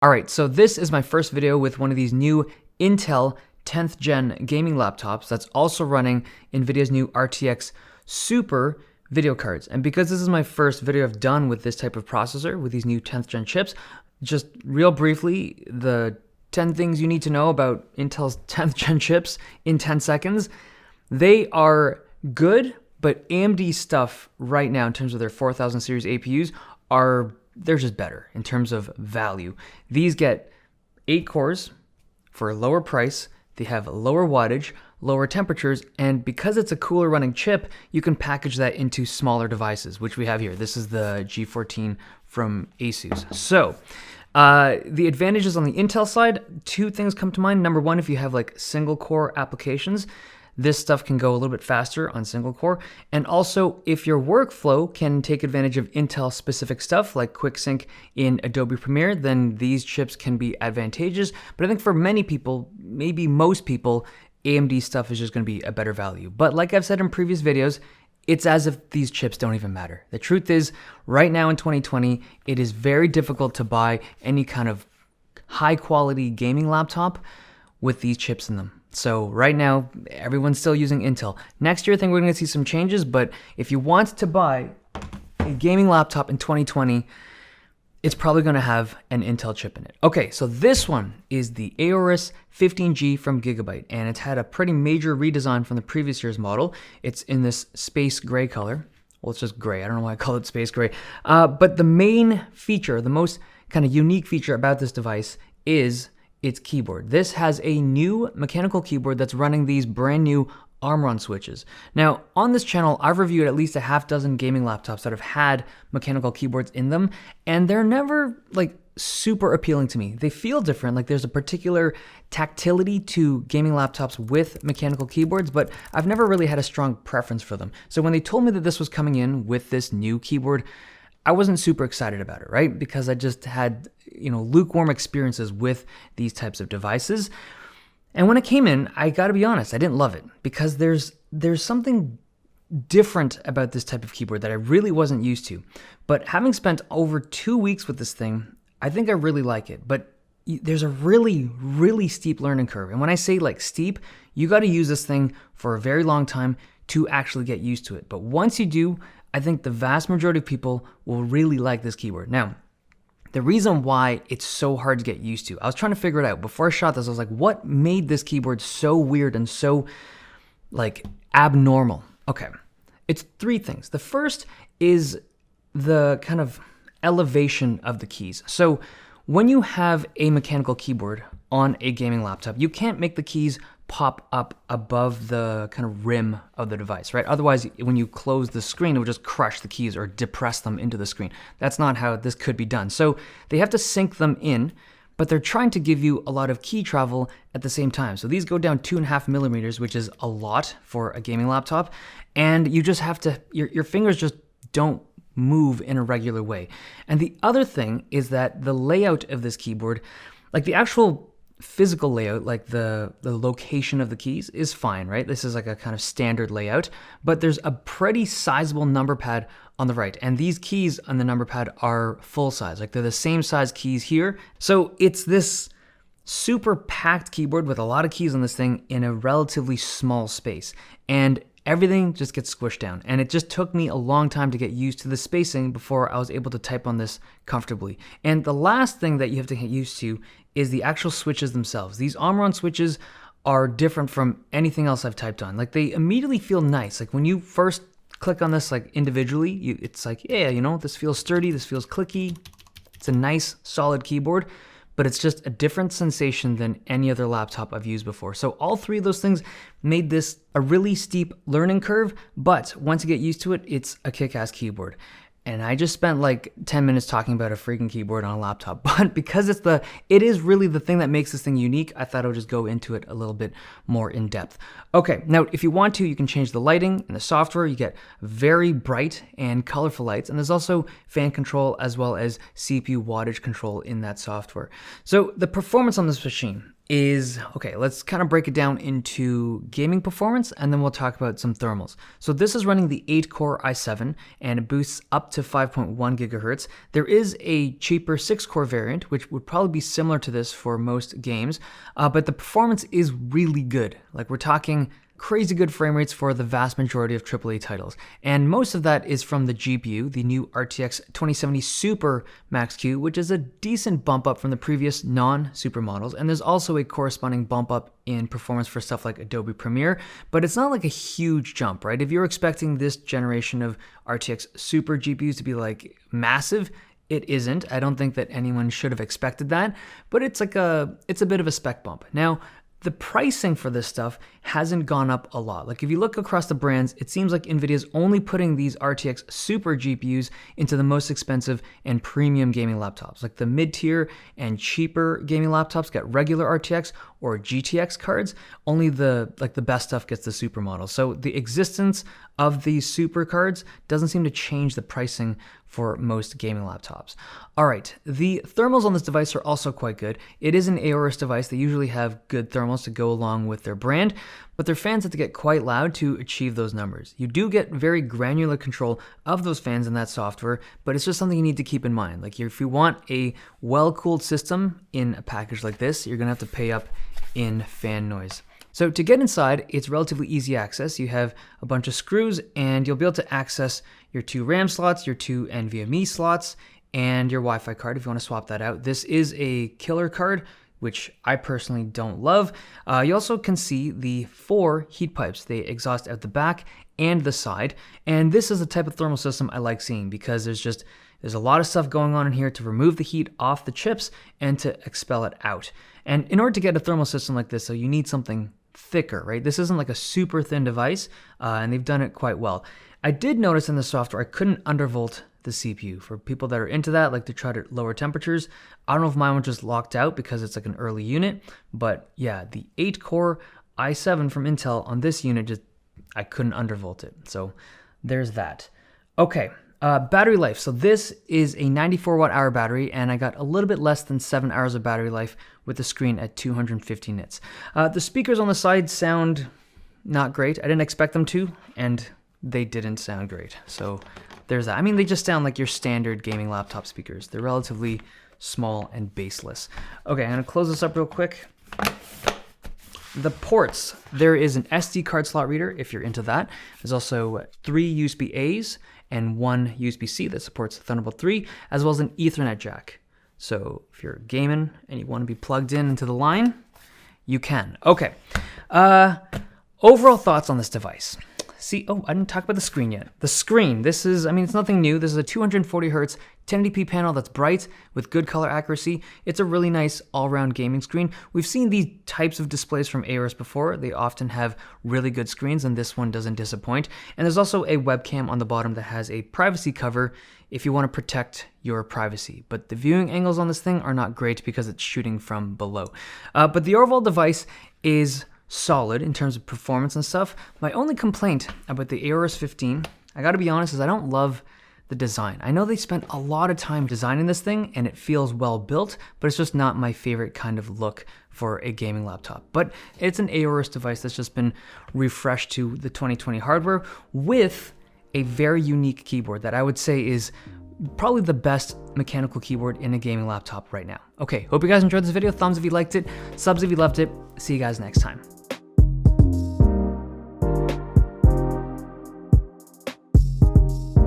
Alright, so this is my first video with one of these new Intel 10th gen gaming laptops that's also running Nvidia's new RTX Super video cards. And because this is my first video I've done with this type of processor, with these new 10th gen chips, just real briefly, the 10 things you need to know about Intel's 10th gen chips in 10 seconds. They are good, but AMD stuff right now in terms of their 4000 series APUs they're just better in terms of value. These get 8 cores for a lower price. They have lower wattage, lower temperatures, and because it's a cooler running chip, you can package that into smaller devices, which we have here. This is the G14 from Asus. So the advantages on the Intel side, 2 things come to mind. Number one, if you have like single core applications, this stuff can go a little bit faster on single core. And also, if your workflow can take advantage of Intel specific stuff like QuickSync in Adobe Premiere, then these chips can be advantageous. But I think for many people, maybe most people, AMD stuff is just going to be a better value. But like I've said in previous videos, it's as if these chips don't even matter. The truth is, right now in 2020, it is very difficult to buy any kind of high quality gaming laptop with these chips in them. So right now, everyone's still using Intel. Next year, I think we're going to see some changes, but if you want to buy a gaming laptop in 2020, it's probably going to have an Intel chip in it. Okay, so this one is the Aorus 15G from Gigabyte, and it's had a pretty major redesign from the previous year's model. It's in this space gray color. Well, it's just gray. I don't know why I call it space gray. But the main feature, the most kind of unique feature about this device is its keyboard. This has a new mechanical keyboard that's running these brand new Aorus switches. Now, on this channel, I've reviewed at least a half dozen gaming laptops that have had mechanical keyboards in them, and they're never like super appealing to me. They feel different, like there's a particular tactility to gaming laptops with mechanical keyboards, but I've never really had a strong preference for them. So when they told me that this was coming in with this new keyboard, I wasn't super excited about it, right? Because I just had, lukewarm experiences with these types of devices. And when it came in, I gotta be honest, I didn't love it because there's something different about this type of keyboard that I really wasn't used to. But having spent over 2 weeks with this thing, I think I really like it. But there's a really, really steep learning curve. And when I say like steep, you gotta use this thing for a very long time to actually get used to it. But once you do, I think the vast majority of people will really like this keyboard. Now, the reason why it's so hard to get used to, I was trying to figure it out. Before I shot this, I was like, what made this keyboard so weird and so like abnormal? Okay, it's 3 things. The first is the kind of elevation of the keys. So when you have a mechanical keyboard on a gaming laptop, you can't make the keys pop up above the kind of rim of the device, right? Otherwise, when you close the screen, it would just crush the keys or depress them into the screen. That's not how this could be done. So they have to sink them in, but they're trying to give you a lot of key travel at the same time. So these go down 2.5 millimeters, which is a lot for a gaming laptop. And you just have to, your fingers just don't move in a regular way. And the other thing is that the layout of this keyboard, like the actual physical layout, like the location of the keys is fine, right? This is like a kind of standard layout, but there's a pretty sizable number pad on the right. And these keys on the number pad are full size, like they're the same size keys here. So it's this super packed keyboard with a lot of keys on this thing in a relatively small space. And everything just gets squished down. And it just took me a long time to get used to the spacing before I was able to type on this comfortably. And the last thing that you have to get used to is the actual switches themselves. These Aorus switches are different from anything else I've typed on. Like they immediately feel nice. Like when you first click on this like individually, it's like, yeah, this feels sturdy, this feels clicky. It's a nice solid keyboard, but it's just a different sensation than any other laptop I've used before. So all 3 of those things made this a really steep learning curve, but once you get used to it, it's a kick-ass keyboard. And I just spent like 10 minutes talking about a freaking keyboard on a laptop, but because it is really the thing that makes this thing unique, I thought I would just go into it a little bit more in depth. Okay, now if you want to, you can change the lighting and the software. You get very bright and colorful lights, and there's also fan control as well as CPU wattage control in that software. So the performance on this machine is, okay, let's kind of break it down into gaming performance, and then we'll talk about some thermals. So this is running the 8-core i7, and it boosts up to 5.1 gigahertz. There is a cheaper 6-core variant, which would probably be similar to this for most games, but the performance is really good. Like, we're talking crazy good frame rates for the vast majority of AAA titles. And most of that is from the GPU, the new RTX 2070 Super Max-Q, which is a decent bump up from the previous non-Super models. And there's also a corresponding bump up in performance for stuff like Adobe Premiere, but it's not like a huge jump, right? If you're expecting this generation of RTX Super GPUs to be like massive, it isn't. I don't think that anyone should have expected that, but it's a bit of a spec bump. Now, the pricing for this stuff hasn't gone up a lot. Like, if you look across the brands, it seems like Nvidia's only putting these RTX Super GPUs into the most expensive and premium gaming laptops. Like, the mid-tier and cheaper gaming laptops get regular RTX or GTX cards. Only the best stuff gets the Super model. So the existence of these Super cards doesn't seem to change the pricing for most gaming laptops. All right, the thermals on this device are also quite good. It is an Aorus device. They usually have good thermals to go along with their brand, but their fans have to get quite loud to achieve those numbers. You do get very granular control of those fans in that software, but it's just something you need to keep in mind. Like, if you want a well-cooled system in a package like this, you're gonna have to pay up in fan noise. So to get inside, it's relatively easy access. You have a bunch of screws, and you'll be able to access your 2 RAM slots, your 2 NVMe slots, and your Wi-Fi card if you want to swap that out. This is a killer card, which I personally don't love. You also can see the 4 heat pipes. They exhaust out the back and the side, and this is the type of thermal system I like seeing because there's a lot of stuff going on in here to remove the heat off the chips and to expel it out. And in order to get a thermal system like this, so you need something thicker, right? This isn't like a super thin device, and they've done it quite well. I did notice in the software I couldn't undervolt the CPU. For people that are into that, like to try to lower temperatures, I don't know if mine was just locked out because it's like an early unit, but yeah, the 8-core i7 from Intel on this unit, I couldn't undervolt it. So there's that. Okay. Battery life. So this is a 94 watt-hour battery, and I got a little bit less than 7 hours of battery life with the screen at 250 nits. The speakers on the side sound not great. I didn't expect them to, and they didn't sound great. So there's that. I mean, they just sound like your standard gaming laptop speakers. They're relatively small and bassless. Okay, I'm gonna close this up real quick. The ports, there is an SD card slot reader if you're into that. There's also 3 USB-A's and 1 USB-C that supports Thunderbolt 3, as well as an Ethernet jack. So if you're gaming and you want to be plugged into the line, you can. Okay, overall thoughts on this device. See, oh, I didn't talk about the screen yet. The screen, this is, I mean, it's nothing new. This is a 240 hertz 1080p panel that's bright with good color accuracy. It's a really nice all-around gaming screen. We've seen these types of displays from Aorus before. They often have really good screens, and this one doesn't disappoint. And there's also a webcam on the bottom that has a privacy cover if you want to protect your privacy. But the viewing angles on this thing are not great because it's shooting from below. But the overall device is solid in terms of performance and stuff. My only complaint about the Aorus 15, I gotta be honest, is I don't love the design. I know they spent a lot of time designing this thing and it feels well built, but it's just not my favorite kind of look for a gaming laptop. But it's an Aorus device that's just been refreshed to the 2020 hardware with a very unique keyboard that I would say is probably the best mechanical keyboard in a gaming laptop right now. Okay, hope you guys enjoyed this video. Thumbs if you liked it, subs if you loved it. See you guys next time.